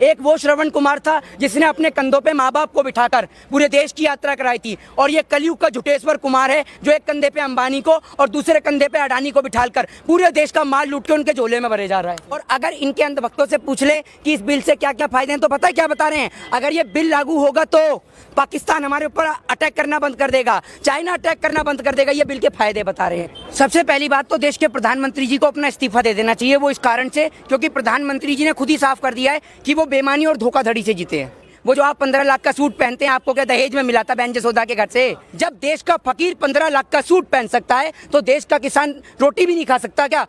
एक वो श्रवण कुमार था जिसने अपने कंधों पे माँ बाप को बिठाकर पूरे देश की यात्रा कराई थी, और ये कलयुग का झुटेश्वर कुमार है जो एक कंधे पे अंबानी को और दूसरे कंधे पे अडानी को बिठाकर पूरे देश का माल लूट के उनके झोले में भरे जा रहा है। और अगर इनके अंधभक्तों से पूछ ले कि इस बिल से क्या क्या फायदे हैं, तो पता है क्या बता रहे हैं? अगर ये बिल लागू होगा तो पाकिस्तान हमारे ऊपर अटैक करना बंद कर देगा, चाइना अटैक करना बंद कर देगा। ये बिल के फायदे बता रहे हैं। सबसे पहली बात तो देश के प्रधानमंत्री जी को अपना इस्तीफा दे देना चाहिए। वो इस कारण से क्योंकि प्रधानमंत्री जी ने खुद ही साफ कर दिया है कि वो बेईमानी और धोखाधड़ी से जीते हैं। वो जो आप 15 लाख का सूट पहनते हैं, आपको क्या दहेज में मिला था बहन जसोदा के घर से? जब देश का फकीर 15 लाख का सूट पहन सकता है तो देश का किसान रोटी भी नहीं खा सकता क्या?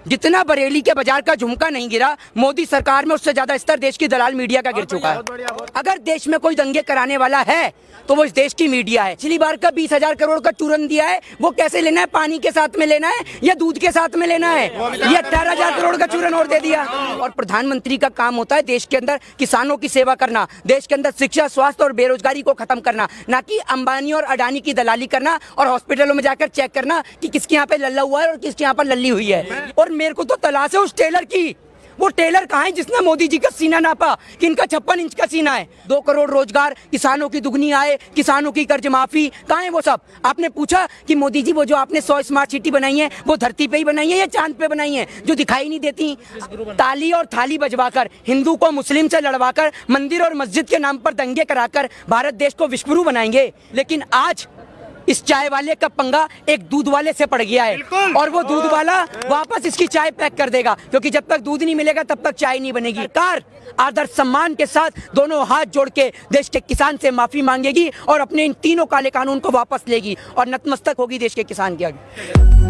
जितना बरेली के बाजार का झुमका नहीं गिरा मोदी सरकार में, उससे ज्यादा स्तर देश की दलाल मीडिया का गिर चुका है। अगर देश में कोई दंगे कराने वाला है तो वो इस देश की मीडिया है। पिछली बार का 20,000 करोड़ का चूरन दिया है, वो कैसे लेना है? पानी के साथ में लेना है या दूध के साथ में लेना है? ये 18,000 करोड़ का चूरन और दे दिया। और प्रधानमंत्री का काम होता है देश के अंदर किसानों की सेवा करना, देश के अंदर शिक्षा, स्वास्थ्य और बेरोजगारी को खत्म करना, ना कि अंबानी और अडानी की दलाली करना और हॉस्पिटलों में जाकर चेक करना कि किसके यहाँ पे लल्ला हुआ है और किसके यहाँ पर लल्ली हुई है। और मेरे को तो तलाश है उस टेलर की। वो टेलर कहाँ है जिसने मोदी जी का सीना नापा कि इनका 56 इंच का सीना है? 2 करोड़ रोजगार, किसानों की दुगनी आय, किसानों की कर्ज माफी, कहाँ है वो सब? आपने पूछा कि मोदी जी वो जो आपने 100 स्मार्ट सिटी बनाई है वो धरती पे ही बनाई है या चांद पे बनाई है जो दिखाई नहीं देती? ताली और थाली बजवाकर, हिंदू को मुस्लिम से लड़वाकर, मंदिर और मस्जिद के नाम पर दंगे कराकर भारत देश को विश्वगुरु बनाएंगे। लेकिन आज इस चाय वाले का पंगा एक दूध वाले से पड़ गया है और वो दूध वाला वापस इसकी चाय पैक कर देगा, क्योंकि जब तक दूध नहीं मिलेगा तब तक चाय नहीं बनेगी। सरकार आदर सम्मान के साथ दोनों हाथ जोड़ के देश के किसान से माफी मांगेगी और अपने इन तीनों काले कानून को वापस लेगी और नतमस्तक होगी देश के किसान के आगे।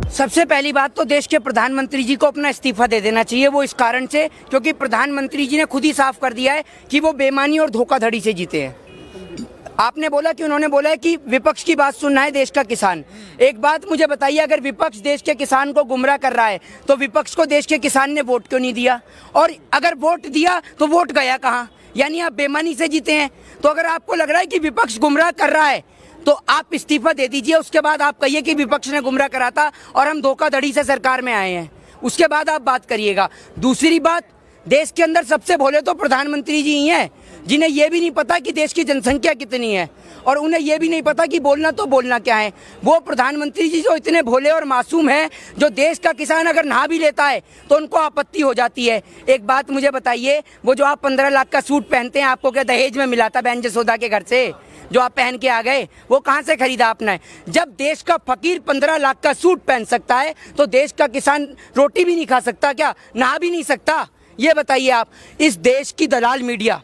सबसे पहली बात तो देश के प्रधानमंत्री जी को अपना इस्तीफा दे देना चाहिए। वो इस कारण से क्योंकि प्रधानमंत्री जी ने खुद ही साफ कर दिया है कि वो बेईमानी और धोखाधड़ी से जीते हैं। आपने बोला कि उन्होंने बोला है कि विपक्ष की बात सुनना है देश का किसान। एक बात मुझे बताइए, अगर विपक्ष देश के किसान को गुमराह कर रहा है तो विपक्ष को देश के किसान ने वोट क्यों नहीं दिया? और अगर वोट दिया तो वोट गया कहाँ? यानी आप बेईमानी से जीते हैं। तो अगर आपको लग रहा है कि विपक्ष गुमराह कर रहा है तो आप इस्तीफा दे दीजिए। उसके बाद आप कहिए कि विपक्ष ने गुमराह करा था और हम धोखाधड़ी से सरकार में आए हैं, उसके बाद आप बात करिएगा। दूसरी बात, देश के अंदर सबसे भोले तो प्रधानमंत्री जी ही हैं, जिन्हें यह भी नहीं पता कि देश की जनसंख्या कितनी है और उन्हें यह भी नहीं पता कि बोलना तो बोलना क्या है। वो प्रधानमंत्री जी जो इतने भोले और मासूम हैं, जो देश का किसान अगर नहा भी लेता है तो उनको आपत्ति हो जाती है। एक बात मुझे बताइए, वो जो आप 15 लाख का सूट पहनते हैं, आपको क्या दहेज में मिला था बहन जसोदा के घर से जो आप पहन के आ गए? वो कहाँ से खरीदा आपने? जब देश का फकीर 15 लाख का सूट पहन सकता है तो देश का किसान रोटी भी नहीं खा सकता क्या? नहा भी नहीं सकता? ये बताइए आप। इस देश की दलाल मीडिया,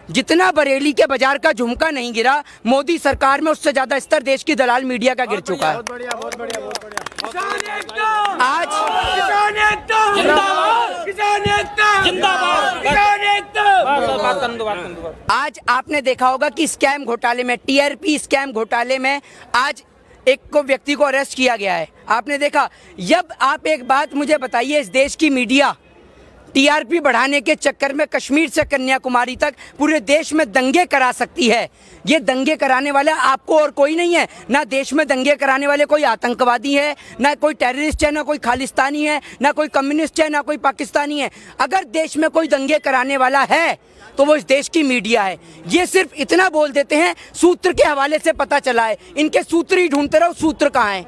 जितना बरेली के बाजार का झुमका नहीं गिरा मोदी सरकार में, उससे ज्यादा स्तर देश की दलाल मीडिया का गिर चुका है। आज आपने देखा होगा कि स्कैम घोटाले में, टीआरपी स्कैम घोटाले में आज एक को व्यक्ति को अरेस्ट किया गया है। आपने देखा। जब आप एक बात मुझे बताइए, इस देश की मीडिया टीआरपी बढ़ाने के चक्कर में कश्मीर से कन्याकुमारी तक पूरे देश में दंगे करा सकती है। ये दंगे कराने वाला आपको और कोई नहीं है। ना देश में दंगे कराने वाले कोई आतंकवादी है, ना कोई टेररिस्ट है, ना कोई खालिस्तानी है, ना कोई कम्युनिस्ट है, ना कोई पाकिस्तानी है। अगर देश में कोई दंगे कराने वाला है तो वो इस देश की मीडिया है। ये सिर्फ इतना बोल देते हैं, सूत्र के हवाले से पता चला है। इनके सूत्र ही ढूंढते रहो, सूत्र कहाँ है?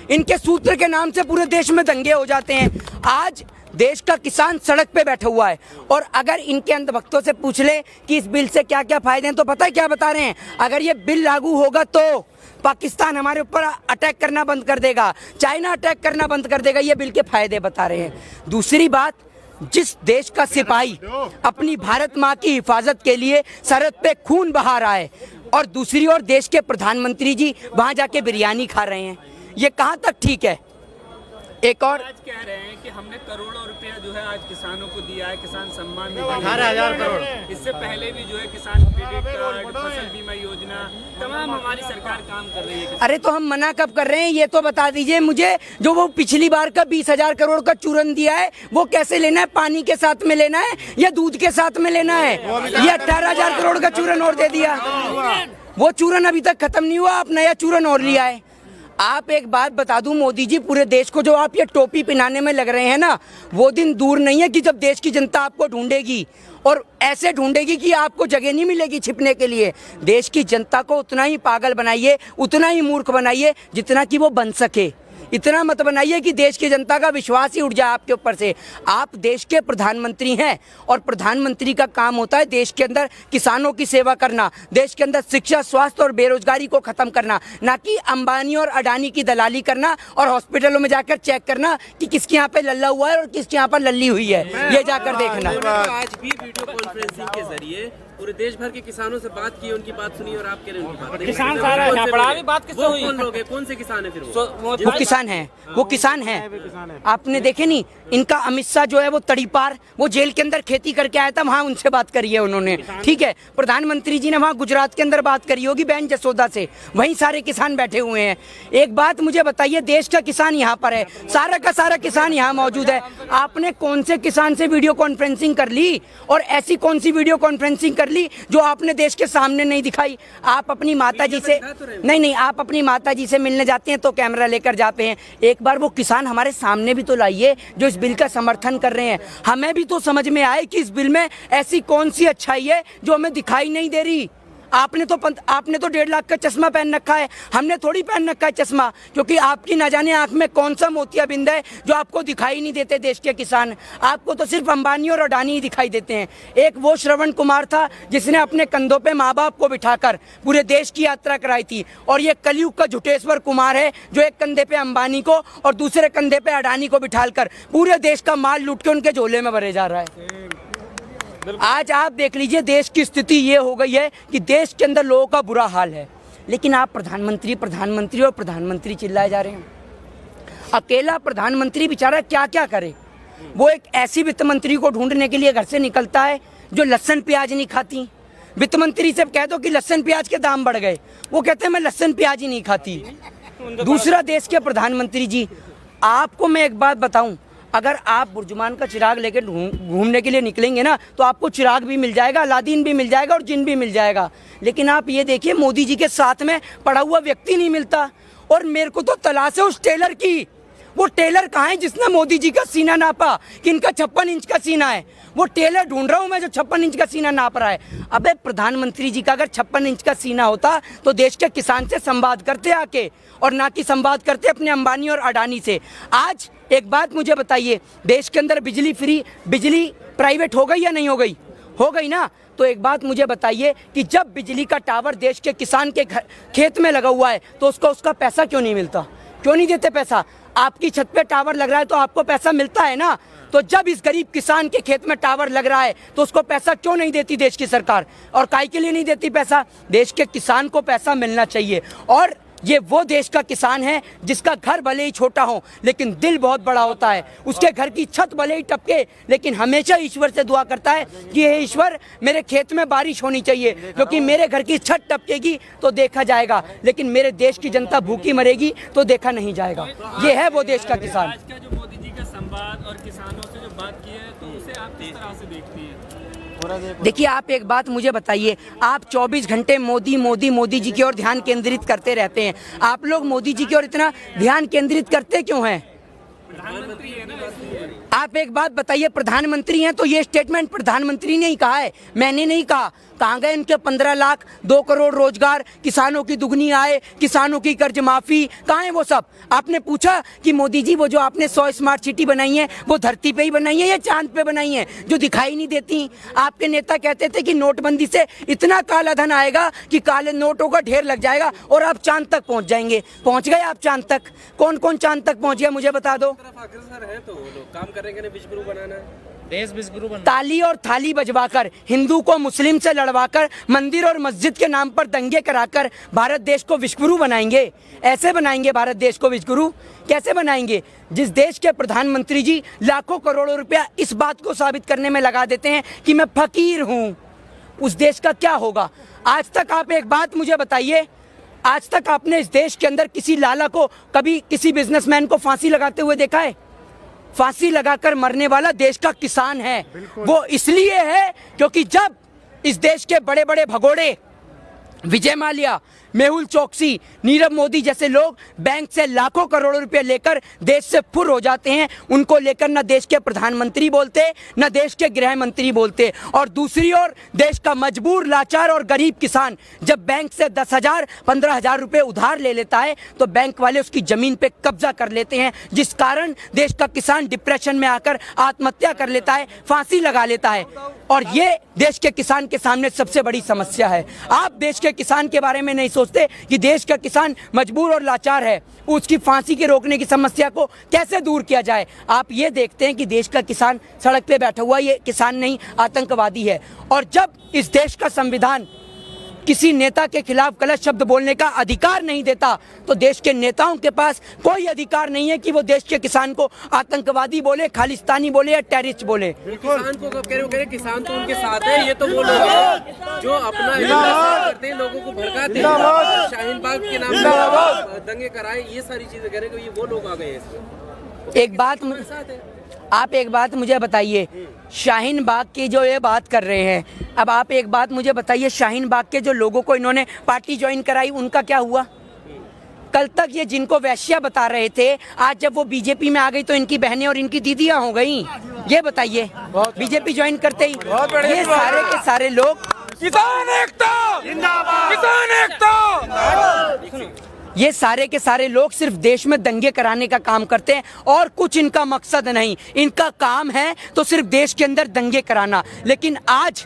इनके सूत्र के नाम से पूरे देश में दंगे हो जाते हैं। आज देश का किसान सड़क पे बैठा हुआ है और अगर इनके अंधभक्तों से पूछ ले कि इस बिल से क्या क्या फायदे हैं, तो पता है क्या बता रहे हैं? अगर ये बिल लागू होगा तो पाकिस्तान हमारे ऊपर अटैक करना बंद कर देगा, चाइना अटैक करना बंद कर देगा। ये बिल के फायदे बता रहे हैं। दूसरी बात, जिस देश का सिपाही अपनी भारत माँ की हिफाजत के लिए सरहद पे खून बहा रहा है और दूसरी ओर देश के प्रधानमंत्री जी वहाँ जाके बिरयानी खा रहे हैं, ये कहाँ तक ठीक है? एक और आज कह रहे हैं कि हमने करोड़ों रुपया जो है आज किसानों को दिया है, किसान सम्मान निधि 18,000 करोड़। इससे पहले भी जो है किसान क्रेडिट कार्ड, फसल बीमा योजना, तमाम हमारी सरकार काम कर रही है। अरे तो हम मना कब कर रहे हैं ये तो बता दीजिए मुझे। जो वो पिछली बार का 20,000 करोड़ का चूरन दिया है वो कैसे लेना है? पानी के साथ में लेना है या दूध के साथ में लेना है? ये 18,000 करोड़ का चूरन और दे दिया। वो चूरन अभी तक खत्म नहीं हुआ, आप नया चूरन और लिया है। आप एक बात बता दूं मोदी जी, पूरे देश को जो आप ये टोपी पहनाने में लग रहे हैं ना, वो दिन दूर नहीं है कि जब देश की जनता आपको ढूंढेगी और ऐसे ढूंढेगी कि आपको जगह नहीं मिलेगी छिपने के लिए। देश की जनता को उतना ही पागल बनाइए, उतना ही मूर्ख बनाइए जितना कि वो बन सके। इतना मत बनाइए कि देश की जनता का विश्वास ही उठ जाए आपके ऊपर से। आप देश के प्रधानमंत्री हैं और प्रधानमंत्री का काम होता है देश के अंदर किसानों की सेवा करना, देश के अंदर शिक्षा, स्वास्थ्य और बेरोजगारी को खत्म करना, ना कि अंबानी और अडानी की दलाली करना और हॉस्पिटलों में जाकर चेक करना कि किसके यहाँ पे लल्ला हुआ है और किसके यहाँ पर लल्ली हुई है, ये जाकर देखना। आज भी वीडियो कॉन्फ्रेंसिंग के जरिए पूरे देश भर के किसानों से बात की, उनकी बात सुनी और आप कह रहे हैं उनकी बात। किसान सारा यहाँ पड़ा भी बात किससे हुई? कौन लोग हैं, कौन से किसान हैं फिर वो किसान हैं, वो किसान हैं। आपने देखे नहीं, इनका अमित शाह जो है वो तड़ीपार, वो जेल के अंदर खेती करके आया था, वहाँ उनसे बात करी है उन्होंने, ठीक है। प्रधानमंत्री जी ने वहाँ गुजरात के अंदर बात करी होगी बहन जसोदा से, वहीं सारे किसान बैठे हुए हैं। एक बात मुझे बताइए, देश का किसान यहाँ पर है, सारा का सारा किसान यहाँ मौजूद है। आपने कौन से किसान से वीडियो कॉन्फ्रेंसिंग कर ली और ऐसी कौन सी वीडियो कॉन्फ्रेंसिंग कर ली जो आपने देश के सामने नहीं दिखाई? आप अपनी माता जी से नहीं, आप अपनी माता जी से मिलने जाते हैं तो कैमरा लेकर जाते हैं। एक बार वो किसान हमारे सामने भी तो लाइए जो इस बिल का समर्थन कर रहे हैं। हमें भी तो समझ में आए कि इस बिल में ऐसी कौन सी अच्छाई है जो हमें दिखाई नहीं दे रही। आपने तो 1.5 लाख का चश्मा पहन रखा है, हमने थोड़ी पहन रखा है चश्मा, क्योंकि आपकी ना जाने आंख में कौन सा मोतियाबिंद है जो आपको दिखाई नहीं देते देश के किसान। आपको तो सिर्फ अंबानी और अडानी ही दिखाई देते हैं। एक वो श्रवण कुमार था जिसने अपने कंधों पे माँ बाप को बिठाकर पूरे देश की यात्रा कराई थी, और ये कलयुग का झुटेश्वर कुमार है जो एक कंधे पे अंबानी को और दूसरे कंधे पे अडानी को बिठाकर पूरे देश का माल लूट के उनके झोले में भरे जा रहा है। आज आप देख लीजिए, देश की स्थिति ये हो गई है कि देश के अंदर लोगों का बुरा हाल है, लेकिन आप प्रधानमंत्री प्रधानमंत्री और प्रधानमंत्री चिल्लाए जा रहे हैं। अकेला प्रधानमंत्री बेचारा क्या क्या करे। वो एक ऐसी वित्त मंत्री को ढूंढने के लिए घर से निकलता है जो लहसुन प्याज नहीं खाती। वित्त मंत्री से कह दो कि लहसुन प्याज के दाम बढ़ गए, वो कहते हैं मैं लहसुन प्याज ही नहीं खाती। दूसरा देश के प्रधानमंत्री जी, आपको मैं एक बात बताऊं, अगर आप बुर्जुमान का चिराग लेकर घूमने के लिए निकलेंगे ना तो आपको चिराग भी मिल जाएगा, अलादीन भी मिल जाएगा और जिन भी मिल जाएगा। लेकिन आप ये देखिए, मोदी जी के साथ में पड़ा हुआ व्यक्ति नहीं मिलता। और मेरे को तो तलाश है उस टेलर की। वो टेलर कहाँ है जिसने मोदी जी का सीना नापा कि इनका 56 इंच का सीना है? वो टेलर ढूंढ रहा हूँ मैं जो 56 इंच का सीना नाप रहा है। अबे प्रधानमंत्री जी का अगर 56 इंच का सीना होता तो देश के किसान से संवाद करते आके, और ना कि संवाद करते अपने अंबानी और अडानी से। आज एक बात मुझे बताइए, देश के अंदर बिजली फ्री, बिजली प्राइवेट हो गई या नहीं हो गई? हो गई ना। तो एक बात मुझे बताइए कि जब बिजली का टावर देश के किसान के खेत में लगा हुआ है तो उसका पैसा क्यों नहीं मिलता? क्यों नहीं देते पैसा? आपकी छत पे टावर लग रहा है तो आपको पैसा मिलता है ना। तो जब इस गरीब किसान के खेत में टावर लग रहा है तो उसको पैसा क्यों नहीं देती देश की सरकार? और काहे के लिए नहीं देती पैसा? देश के किसान को पैसा मिलना चाहिए। और ये वो देश का किसान है जिसका घर भले ही छोटा हो लेकिन दिल बहुत बड़ा होता है। उसके घर की छत भले ही टपके लेकिन हमेशा ईश्वर से दुआ करता है कि हे ईश्वर, मेरे खेत में बारिश होनी चाहिए, क्योंकि मेरे घर की छत टपकेगी तो देखा जाएगा, लेकिन मेरे देश की जनता भूखी मरेगी तो देखा नहीं जाएगा। ये है वो देश का किसान। आज का जो मोदी जी का संवाद और किसानों से जो बात की है तो उसे आप किस तरह से देखती हैं? देखिए, आप एक बात मुझे बताइए, आप 24 घंटे मोदी मोदी मोदी जी की ओर ध्यान केंद्रित करते रहते हैं। आप लोग मोदी जी की ओर इतना ध्यान केंद्रित करते क्यों हैं? प्रधानमंत्री है ना। आप एक बात बताइए, प्रधानमंत्री हैं तो ये स्टेटमेंट प्रधानमंत्री ने ही कहा है, मैंने नहीं कहा। कहाँ गए इनके 15 लाख, 2 करोड़ रोजगार, किसानों की दुगनी आय, किसानों की कर्ज माफी, कहाँ है वो सब? आपने पूछा कि मोदी जी वो जो आपने 100 स्मार्ट सिटी बनाई है वो धरती पे ही बनाई है या चांद पे बनाई है जो दिखाई नहीं देती? आपके नेता कहते थे कि नोटबंदी से इतना काला धन आएगा कि काले नोटों का ढेर लग जाएगा और आप चांद तक पहुंच जाएंगे। पहुंच गए आप चांद तक? कौन कौन चांद तक पहुंच गया मुझे बता दो। अग्रसर है तो वो लोग काम करेंगे, विश्वगुरु बनाना है, देश विश्वगुरु बनना। ताली और थाली बजवाकर, हिंदू को मुस्लिम से लड़वाकर, मंदिर और मस्जिद के नाम पर दंगे कराकर भारत देश को विश्वगुरु बनाएंगे? ऐसे बनाएंगे भारत देश को विश्वगुरु? कैसे बनाएंगे? जिस देश के प्रधानमंत्री जी लाखों करोड़ों रुपया इस बात को साबित करने में लगा देते हैं कि मैं फकीर हूँ, उस देश का क्या होगा? आज तक आप एक बात मुझे बताइए, आज तक आपने इस देश के अंदर किसी लाला को, कभी किसी बिजनेसमैन को फांसी लगाते हुए देखा है? फांसी लगाकर मरने वाला देश का किसान है। वो इसलिए है क्योंकि जब इस देश के बड़े बड़े भगोड़े विजय माल्या, मेहुल चोकसी, नीरव मोदी जैसे लोग बैंक से लाखों करोड़ों रुपए लेकर देश से फुर हो जाते हैं। उनको लेकर न देश के प्रधानमंत्री बोलते, न देश के गृह मंत्री बोलते। और दूसरी ओर देश का मजबूर, लाचार और गरीब किसान जब बैंक से 10,000 15,000 रुपए उधार ले लेता है तो बैंक वाले उसकी जमीन पे कब्जा कर लेते हैं, जिस कारण देश का किसान डिप्रेशन में आकर आत्महत्या कर लेता है, फांसी लगा लेता है। और ये देश के किसान के सामने सबसे बड़ी समस्या है। आप देश के किसान के बारे में नहीं सोचते कि देश का किसान मजबूर और लाचार है, उसकी फांसी के रोकने की समस्या को कैसे दूर किया जाए। आप ये देखते हैं कि देश का किसान सड़क पे बैठा हुआ, ये किसान नहीं आतंकवादी है। और जब इस देश का संविधान किसी नेता के खिलाफ गलत शब्द बोलने का अधिकार नहीं देता तो देश के नेताओं के पास कोई अधिकार नहीं है कि वो देश के किसान को आतंकवादी बोले, खालिस्तानी बोले या टेररिस्ट बोले। किसान को कब कह रहे हो, किसान तो उनके साथ है, ये तो वो लोग हैं जो अपना करते हैं, लोगों को भड़काते हैं, शाहीन बाग के नाम पर दंगे कराए, ये सारी चीजें कह रहे हैं, ये वो लोग आ गए हैं। आप एक बात मुझे बताइए, शाहीन बाग की जो ये बात कर रहे हैं, अब आप एक बात मुझे बताइए, शाहीन बाग के जो लोगों को इन्होंने पार्टी ज्वाइन कराई उनका क्या हुआ? कल तक ये जिनको वैश्या बता रहे थे, आज जब वो बीजेपी में आ गई तो इनकी बहनें और इनकी दीदियां हो गई। ये बताइए, बीजेपी ज्वाइन करते ही ये सारे के सारे लोग किसान एकता जिंदाबाद, किसान एकता। ये सारे के सारे लोग सिर्फ देश में दंगे कराने का काम करते हैं और कुछ इनका मकसद नहीं। इनका काम है तो सिर्फ देश के अंदर दंगे कराना। लेकिन आज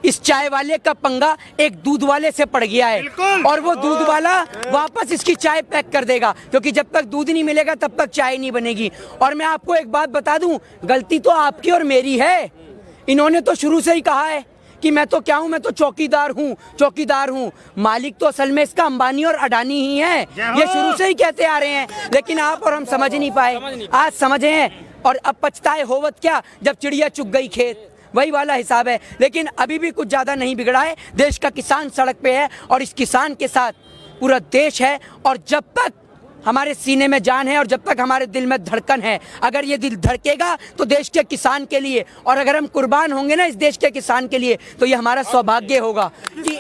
इस चाय वाले का पंगा एक दूध वाले से पड़ गया है और वो दूध वाला वापस इसकी चाय पैक कर देगा, क्योंकि जब तक दूध नहीं मिलेगा तब तक चाय नहीं बनेगी। और मैं आपको एक बात बता दूं, गलती तो आपकी और मेरी है। इन्होंने तो शुरू से ही कहा है कि मैं तो क्या हूँ, मैं तो चौकीदार हूँ। मालिक तो असल में इसका अंबानी और अडानी ही है, ये शुरू से ही कहते आ रहे हैं। लेकिन आप और हम समझ नहीं पाए, आज समझे हैं और अब पछताए होवत क्या जब चिड़िया चुग गई खेत, वही वाला हिसाब है। लेकिन अभी भी कुछ ज़्यादा नहीं बिगड़ा है। देश का किसान सड़क पे है और इस किसान के साथ पूरा देश है। और जब तक हमारे सीने में जान है और जब तक हमारे दिल में धड़कन है, अगर ये दिल धड़केगा तो देश के किसान के लिए, और अगर हम कुर्बान होंगे ना इस देश के किसान के लिए, तो ये हमारा सौभाग्य होगा कि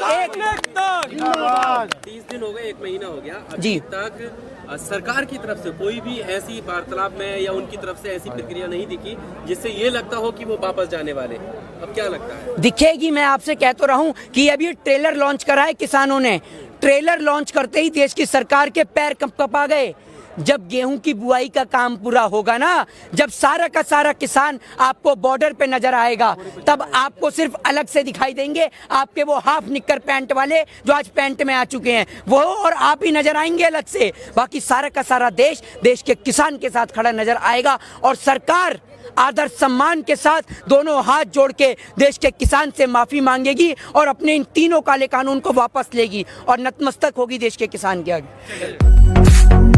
30 दिन हो गए, 1 महीना हो गया, अभी जी तक सरकार की तरफ से कोई भी ऐसी वार्तालाप में या उनकी तरफ से ऐसी प्रक्रिया नहीं दिखी जिससे ये लगता हो कि वो वापस जाने वाले। अब क्या लगता है? दिखेगी। मैं आपसे कह तो रहा हूँ कि अभी ट्रेलर लॉन्च करा है किसानों ने। ट्रेलर लॉन्च करते ही देश की सरकार के पैर कँपा गए। जब गेहूं की बुआई का काम पूरा होगा ना, जब सारा का सारा किसान आपको बॉर्डर पे नजर आएगा, तब आपको सिर्फ अलग से दिखाई देंगे आपके वो हाफ निक्कर पैंट वाले जो आज पैंट में आ चुके हैं, वो और आप ही नजर आएंगे अलग से। बाकी सारा का सारा देश के किसान के साथ खड़ा नजर आएगा और सरकार आदर सम्मान के साथ दोनों हाथ जोड़ के देश के किसान से माफी मांगेगी और अपने इन तीनों काले कानून को वापस लेगी और नतमस्तक होगी देश के किसान के आगे।